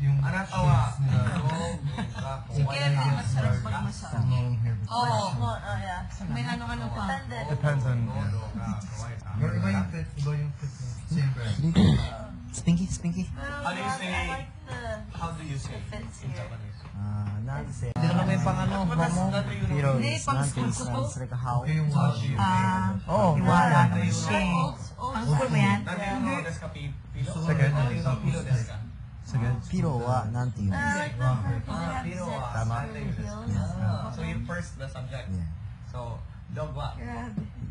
Yung Anatawa. Sige, masarap magmasal. Oo. May ano-ano pa. depends on iba yung fit, same brand. Spinky. How do you say? How do you say in Japanese? Hindi na may pang ano, homo. Pero Hindi, pang school ko to. sounds like a how. Okay yung washi. Oh, Iwala. wala. Ang school mo yan? Nandito desu ka pilo? Second. Pilo desu ka? Piro wa, nante yun. Pilo wa. Tama. So you first the subject. Yeah. So dog wa.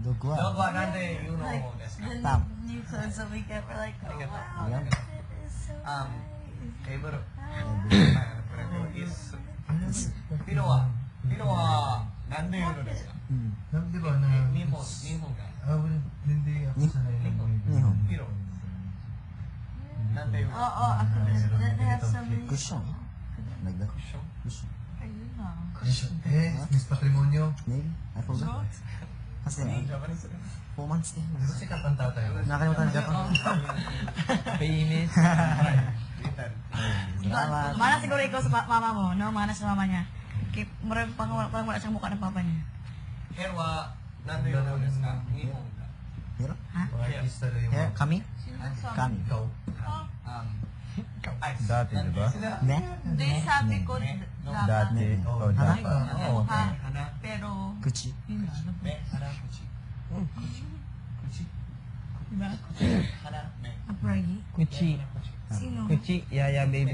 Dog Dogwa. wa nande you know desu ka? Tam. New clothes that we get, we're like, oh wow, Yeah. that is so Able is Pilo wa. Pilo wa nande you know desu ka? Di ba na... Nihon ka. Hindi ako sanay ng Nihon. Pilo. Nande you know. Oo, ako they have so many. Cushion. Like that. Cushion. Ayun na. Miss Patrimonio. Maybe? I forgot. Kasi, Japanese. 4 months din. Sikat ang tatay. Nakalimutan na Japan. Famous. Salamat. Mana siguro ikaw sa mama mo, no? Mana sa mama niya. Parang wala siyang mukha ng papa niya. Hair wa nande you know desu ka? Nihon ka. Hero? Artista na yung... Kami? Kami. Ikaw. Dati, di ba? Ne? Hindi, sabi ko, Dati. Oh, dati. Oo. pero, Kuchi. yun na. Me, hana, kuchi. Kuchi. Diba? Hana, me. Apragi? Kuchi. Sino? Kuchi, yaya baby.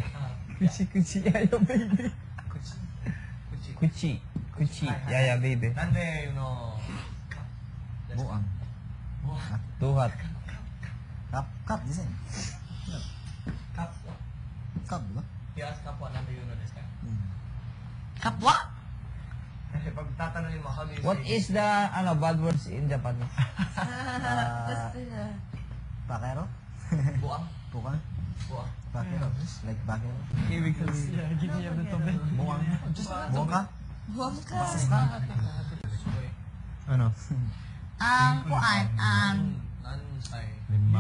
Kuchi, yaya baby. Kuchi. Kuchi. Kuchi. Kuchi, yaya baby. Nande, you know. Buang. Tuhat. Cup, di same. Kapwa. Cup, di ba? Yes, kapwa nande, you know desu ka? Kapwa? Kasi pag tatanungin mo, how do you What say? is the bad words in Japanese? Bakero? Buang? Bukan? Buang. Bakero. Like bakero. Ibig sabihin. Buang. Buang ka? Buwag ka. Basis ka? Ano? Kuan, Nansay. 5?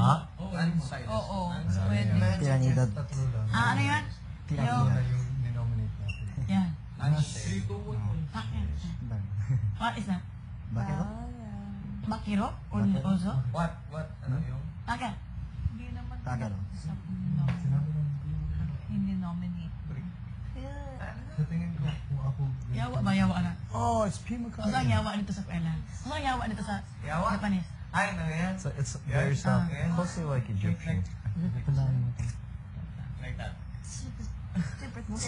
Nansay. oo. Nansay. Pwede. Piranidad. Tatlo lang. Ano yan? Piranidad. Na yung denominate natin. Yan. Nansay. Bakit? What is that? Bakero? Bakiro? Also? What? Ano yung? Bakit? Hindi naman. Bakero. Sinabi lang. Hindi nominate. Sa tingin ko, kung ako... Yawa ba? Yawa na? Oh, it's Pimaka. Ano ang yawa nito sa pela? Ano ang yawa nito sa Yawa? Japanese? Ay, ano yan? It's very soft. Yeah. Closely like Egyptian. Like that.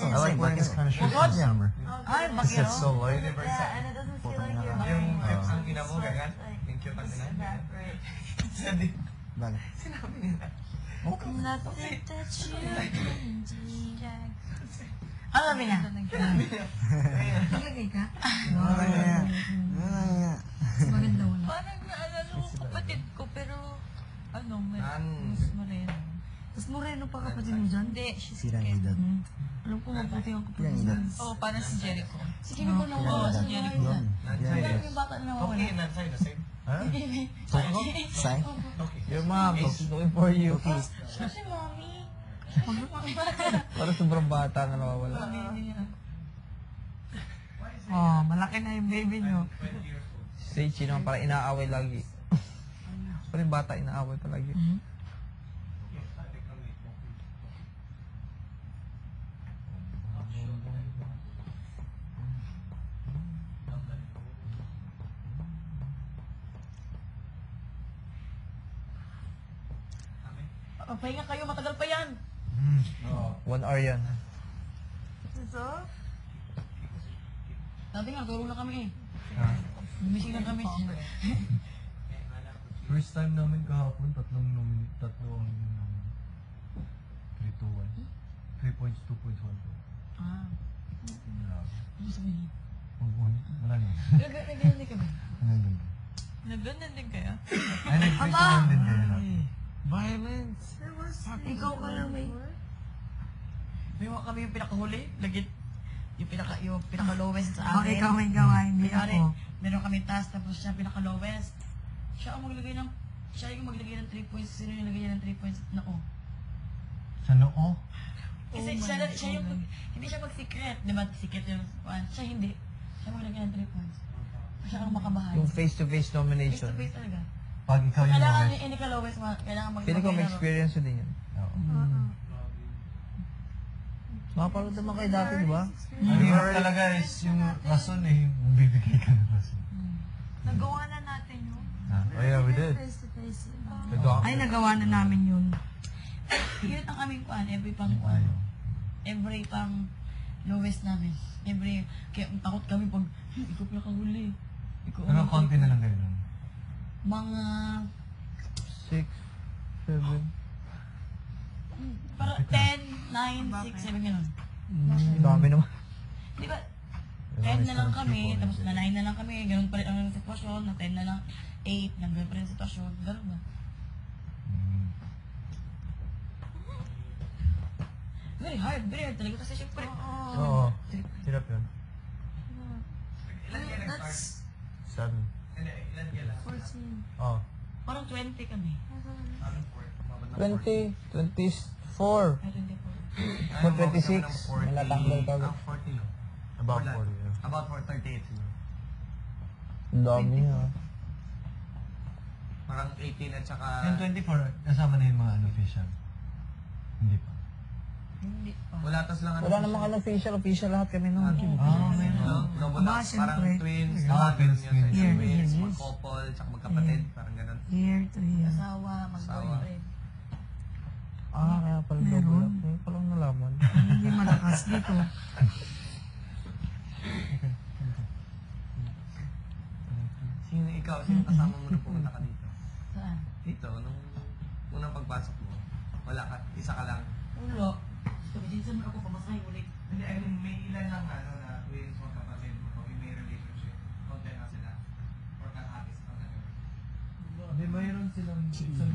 I like wearing this kind of shirt Bukod? this summer. Ay, Because it's so bakiro? light. Universal. And it doesn't feel like you're Yung wearing tips ang kinamo, ganyan. like Yung cute ang this kinamo. and that, right? Sabi, Bakit? sinabi nila. Nothing that you can do. Ano sabi niya? Nagagay ka? Wala nga. Wala nga. Maganda wala. Parang naalala ko kapatid ko, pero ano, Mas moreno. Tapos moreno pa kapatid mo dyan? Hindi, she's Piranidad. Alam ko mabuti ang kapatid mo. Piranidad. Oh, parang si Jericho. Sige na ko na wala sa Jericho. Yun. Pero yung bata na nawawala. Okay, nansay na same. Sai? Okay. Your mom is looking for you. Kasi mommy. Para sobrang bata na nawawala. Oh, malaki na yung baby nyo. Seichi naman parang inaaway lagi. Parang bata inaaway palagi. Pahinga kayo, matagal pa yan. 1 hour yan. So? Dati nga, tulong na kami eh. Gumising na kami. First time namin kahapon, tatlo ang yun namin. 3-2-1. 3 points, 2 points, 1 point. Ah, ano sabihin? Wala na. Nagano din kami. Nagganan din kaya? Ay, nag-3-2-1 din kayo na. Violence! Ikaw ka lang may... May mga kami yung pinakahuli. Lagit. Yung pinaka-lowest sa akin. Ikaw may gawa, hindi Kunwari, ako. meron kami task tapos siya pinaka-lowest. Siya ang maglagay ng Siya yung maglagay ng 3 points. Sino yung lagay ng 3 points? Nako. Sa noo? Kasi siya yung, hindi siya mag-secret. Di ba? Secret yung one. Siya hindi. Siya maglagay ng 3 points. Siya ang makabahay. Yung face-to-face nomination. Face-to-face talaga. Pag ikaw yung Kailangan lowest. hindi ka lowest, kailangan Pili ko may experience din yun. Oo. Mapapanood naman kayo dati, di ba? Ang hirap talaga is yung rason eh. Yung bibigay ka ng rason. Nagawa na natin yun. Oh yeah, we did. Face to face. Ay, nagawa na namin yun. Yun ang aming kuan, every pang kuan. Ayaw. Every pang lowest namin. Every, kaya takot kami pag, ikaw pinakahuli. Pero konti na lang kayo nun. Mga, 6, 7. para 10, 9, 6, 7, gano'n. Dami naman. Di ba? 10 na lang kami, tapos na 9 na lang kami, gano'n pa rin ang sitwasyon, na 10 na lang, 8, gano'n pa rin ang sitwasyon, gano'n ba? Very hard talaga kasi syempre. Oo. Hirap yun. Ilan kayo nag-start? That's 7. Hindi, ilan kayo last? 14. Oh. Parang 20 kami. Anong 4? 20, 24. Ay, 24. Kung 26, may natanggal ka. 40 no? About Wala. 40, yeah. About 438 siguro. Ang dami niya. Parang 18 at saka... Yung 24, kasama na yung mga unofficial. Hindi pa. Hindi pa. Wala tas lang Wala namang official lahat kami noon. may Double Aba, up, parang syempre. twins, Ah, twins, twins. Yeah, twins, yeah, mga yes. couple, tsaka magkapatid, parang ganun. Year to year. Asawa, mag-boyfriend. Kaya pala double up. Ngayon ko lang nalaman. Hindi malakas dito. Sino ikaw? Sino kasama mo nung pumunta ka dito? Saan? Dito, nung unang pagpasok mo, wala ka, isa ka lang. Ulo. Sabi din sa ako pamasahe ulit. Hindi, I mean, may ilan lang na twins, magkapatid, may relationship, content na sila, or ka-artist pa na gano'n. May mayroon silang sa